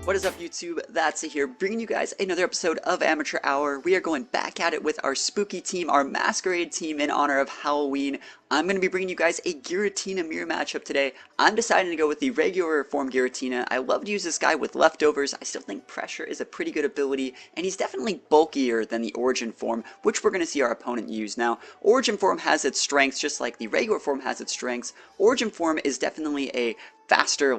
What is up, YouTube? That's here, bringing you guys another episode of Amateur Hour. We are going back at it with our spooky team, our masquerade team in honor of Halloween. I'm going to be bringing you guys a Giratina mirror matchup today. I'm deciding to go with the regular form Giratina. I love to use this guy with leftovers. I still think pressure is a pretty good ability, and he's definitely bulkier than the origin form, which we're going to see our opponent use. Now, origin form has its strengths just like the regular form has its strengths. Origin form is definitely a faster,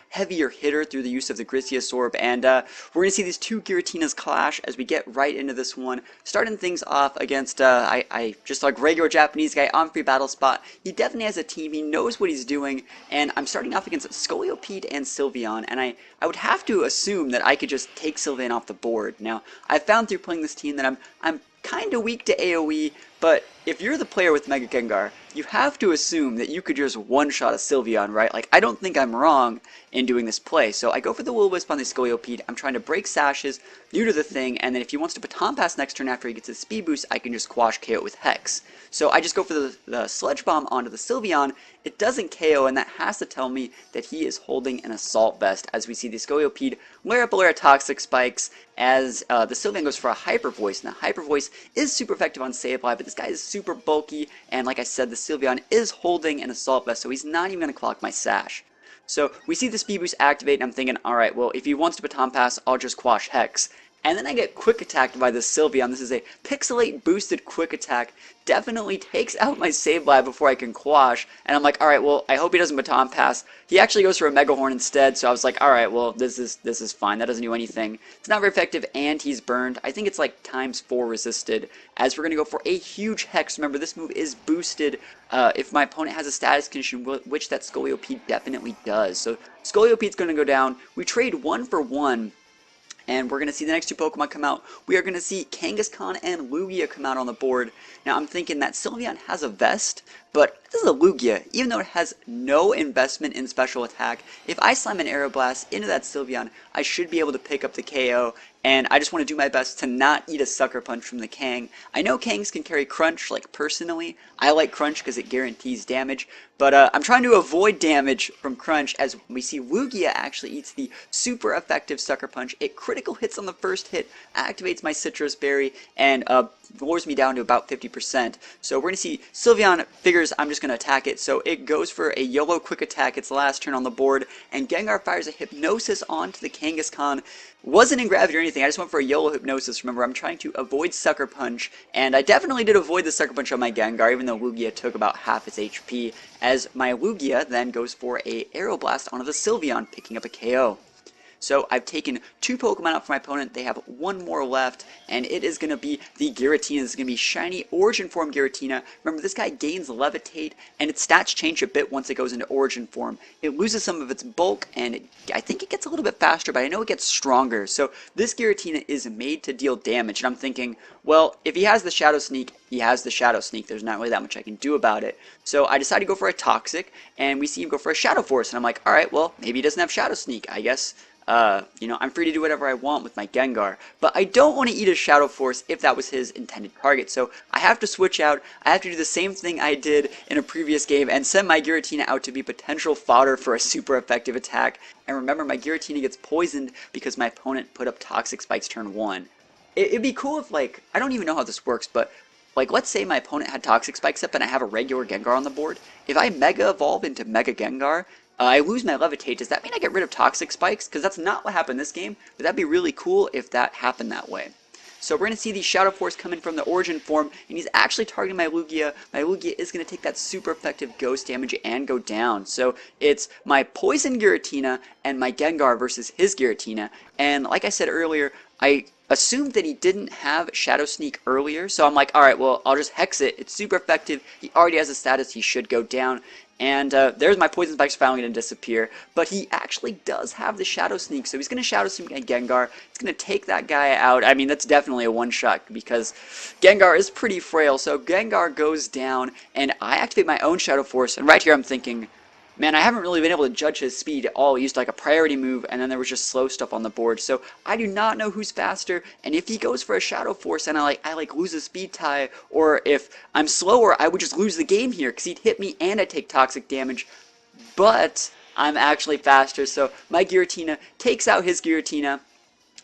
heavier hitter through the use of the Grisius Orb, and we're going to see these two Giratinas clash as we get right into this one, starting things off against, just like regular Japanese guy on free battle spot. He definitely has a team, he knows what he's doing, and I'm starting off against Scoliopede and Sylveon, and I would have to assume that I could just take Sylveon off the board. Now, I've found through playing this team that I'm kind of weak to AoE, but if you're the player with Mega Gengar, you have to assume that you could just one-shot a Sylveon, right? Like, I don't think I'm wrong in doing this play. So I go for the Will-O-Wisp on the Scoliopede. I'm trying to break sashes, new to the thing, and then if he wants to Baton Pass next turn after he gets his speed boost, I can just quash KO with Hex. So I just go for the Sludge Bomb onto the Sylveon. It doesn't KO, and that has to tell me that he is holding an Assault Vest, as we see the Scoliopede layer up a layer of Toxic Spikes, as the Sylveon goes for a Hyper Voice. Now, Hyper Voice is super effective on Sableye, but this guy is super bulky, and like I said, the Sylveon is holding an Assault Vest, so he's not even going to clock my Sash. So we see the Speed Boost activate, and I'm thinking, alright, well, if he wants to Baton Pass, I'll just quash Hex. And then I get Quick Attacked by the Sylveon. This is a Pixelate boosted Quick Attack. Definitely takes out my Sableye before I can quash. And I'm like, alright, well, I hope he doesn't Baton Pass. He actually goes for a Mega Horn instead, so I was like, alright, well, this is fine. That doesn't do anything. It's not very effective, and he's burned. I think it's like ×4 resisted, as we're going to go for a huge Hex. Remember, this move is boosted if my opponent has a status condition, which that Scoliopede definitely does. So Scoliopede's going to go down. We trade 1 for 1. And we're going to see the next two Pokemon come out. We are going to see Kangaskhan and Lugia come out on the board. Now, I'm thinking that Sylveon has a Vest, but this is a Lugia. Even though it has no investment in special attack, if I slam an Aeroblast into that Sylveon, I should be able to pick up the KO. And I just want to do my best to not eat a Sucker Punch from the Kang. I know Kangs can carry Crunch, like, personally. I like Crunch because it guarantees damage. But I'm trying to avoid damage from Crunch, as we see Lugia actually eats the super effective Sucker Punch. It critical hits on the first hit, activates my Citrus Berry, and lowers me down to about 50%. So we're going to see Sylveon figures I'm just going to attack it. So it goes for a YOLO Quick Attack, its last turn on the board, and Gengar fires a Hypnosis onto the Kangaskhan. Wasn't in gravity or anything, I just went for a YOLO Hypnosis. Remember, I'm trying to avoid Sucker Punch, and I definitely did avoid the Sucker Punch on my Gengar, even though Lugia took about half its HP, as my Lugia then goes for a Aeroblast onto the Sylveon, picking up a KO. So I've taken two Pokemon out for my opponent. They have one more left, and it is going to be the Giratina. This is going to be Shiny Origin Form Giratina. Remember, this guy gains Levitate, and its stats change a bit once it goes into Origin Form. It loses some of its bulk, and I think it gets a little bit faster, but I know it gets stronger. So this Giratina is made to deal damage, and I'm thinking, well, if he has the Shadow Sneak, he has the Shadow Sneak. There's not really that much I can do about it. So I decided to go for a Toxic, and we see him go for a Shadow Force, and I'm like, alright, well, maybe he doesn't have Shadow Sneak, I guess. I'm free to do whatever I want with my Gengar, but I don't want to eat a Shadow Force if that was his intended target, so I have to switch out. I have to do the same thing I did in a previous game and send my Giratina out to be potential fodder for a super effective attack. And remember, my Giratina gets poisoned because my opponent put up Toxic Spikes turn 1. It'd be cool if, like, I don't even know how this works, but like, let's say my opponent had Toxic Spikes up and I have a regular Gengar on the board. If I Mega Evolve into Mega Gengar, I lose my Levitate. Does that mean I get rid of Toxic Spikes? Because that's not what happened this game, but that'd be really cool if that happened that way. So we're going to see the Shadow Force come in from the Origin Form, and he's actually targeting my Lugia. My Lugia is going to take that super effective Ghost damage and go down. So it's my Poison Giratina and my Gengar versus his Giratina. And like I said earlier, I assumed that he didn't have Shadow Sneak earlier, so I'm like, alright, well, I'll just Hex it. It's super effective. He already has a status. He should go down. And there's my Poison Spikes finally going to disappear. But he actually does have the Shadow Sneak, so he's going to Shadow Sneak my Gengar. It's going to take that guy out. I mean, that's definitely a one-shot because Gengar is pretty frail. So Gengar goes down, and I activate my own Shadow Force. And right here I'm thinking, man, I haven't really been able to judge his speed at all. He used like a priority move, and then there was just slow stuff on the board. So I do not know who's faster, and if he goes for a Shadow Force and I lose a speed tie, or if I'm slower, I would just lose the game here because he'd hit me and I take toxic damage. But I'm actually faster. So my Giratina takes out his Giratina.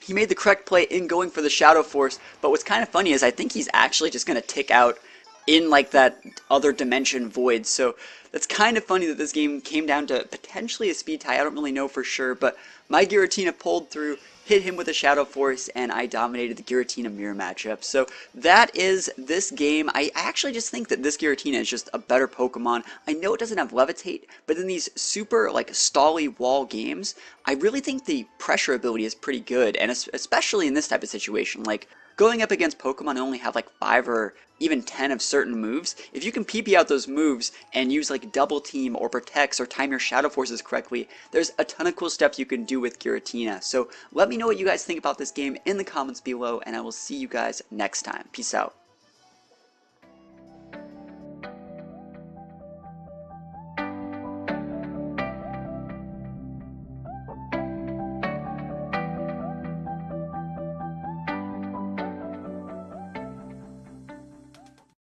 He made the correct play in going for the Shadow Force, but what's kind of funny is I think he's actually just going to tick out in like that other dimension void. So that's kind of funny that this game came down to potentially a speed tie. I don't really know for sure, but my Giratina pulled through, hit him with a Shadow Force, and I dominated the Giratina mirror matchup. So that is this game. I actually just think that this Giratina is just a better Pokemon. I know it doesn't have Levitate, but in these super like stally wall games, I really think the pressure ability is pretty good, and especially in this type of situation, like going up against Pokemon who only have like 5 or even 10 of certain moves, if you can PP out those moves and use like double team or protects or time your Shadow Forces correctly, there's a ton of cool stuff you can do with Giratina. So let me know what you guys think about this game in the comments below, and I will see you guys next time. Peace out.